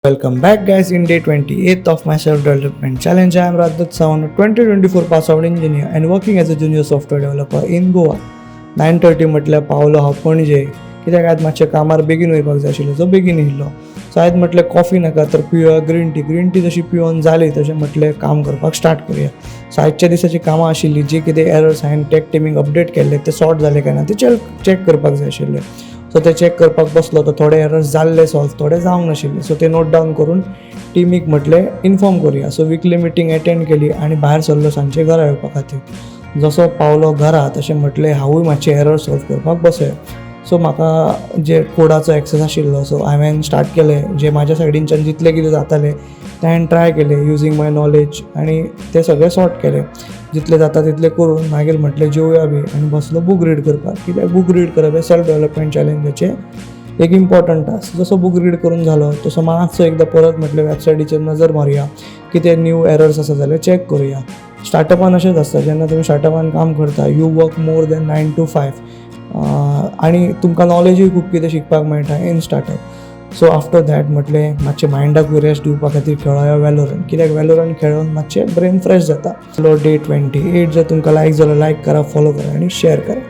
Welcome back guys. In day 28th of my self-development challenge, I am Radhat Sawan, a 2024 pass-out engineer and working as a junior software developer in Goa. 9:30 म्हटल्यार पावलो हांव पणजे, कित्याक आयज मातशें कामार बेगीन वयपाक जाय आशिल्लें, सो बेगीन येयल्लो. सो आयज म्हटलें कॉफी नाका तर पिवया ग्रीन टी जशी पिवन जाली तशें म्हटलें काम करपाक स्टार्ट करुया. सो आयच्या दिसाची कामां आशिल्लीं, जी कितें एरर्स हांवें टॅक टिमीक अपडेट केल्ले ते सॉर्ट जाले काय ना ते चॅक करपाक जाय आशिल्ले. सो ते चॅक करपाक बसलो तर थोडे एरर्स जाल्ले सॉल्व, थोडे जावंक नाशिल्ले. सो ते नोट डावन करून टिमीक म्हटलें इन्फॉर्म करुया. सो वीकली मिटींग अटेंड केली आनी भायर सरलो सांजचे घरा येवपा खातीर. जसो पावलो घरा तशें म्हटलें हांवूय मातशें एरर सॉल्व करपाक बसया. सो म्हाका जे कोडाचो एक्सेस आशिल्लो सो हांवें स्टार्ट केलें, जे म्हाज्या सायडीनच्यान जितलें कितें जातालें तें हांवें ट्राय केलें युजींग माय नॉलेज आनी ते सगळें सॉर्ट केलें. जितलें जाता तितलें करून मागीर म्हटलें जेवया बी आनी बसलो बूक रीड करपाक. कित्याक बूक रीड करप हें सेल्फ डेवलपमेंट चॅलेंजाचें एक इम्पॉर्टंट टास्क. जसो बूक रीड करून जालो तसो मातसो एकदां परत म्हटलें वेबसायटीचेर नजर मारया, कितें न्यू एरर्स आसा जाल्यार चॅक करुया. स्टार्टअपान अशेंच आसता, जेन्ना तुमी स्टार्टअपान काम करता you work more than 9 to 5 आनी तुमकां नॉलेजूय खूब कितें शिकपाक मेळटा in startup. So after that म्हटलें मातशें मायंडाकूय रेस्ट दिवपा खातीर खेळया वॅलोरंट, कित्याक वॅलोरंट खेळून मातशें ब्रेन फ्रेश जाता. डे 28 जर तुमकां लायक जालो लायक करा, फॉलो करा आनी शेअर करा.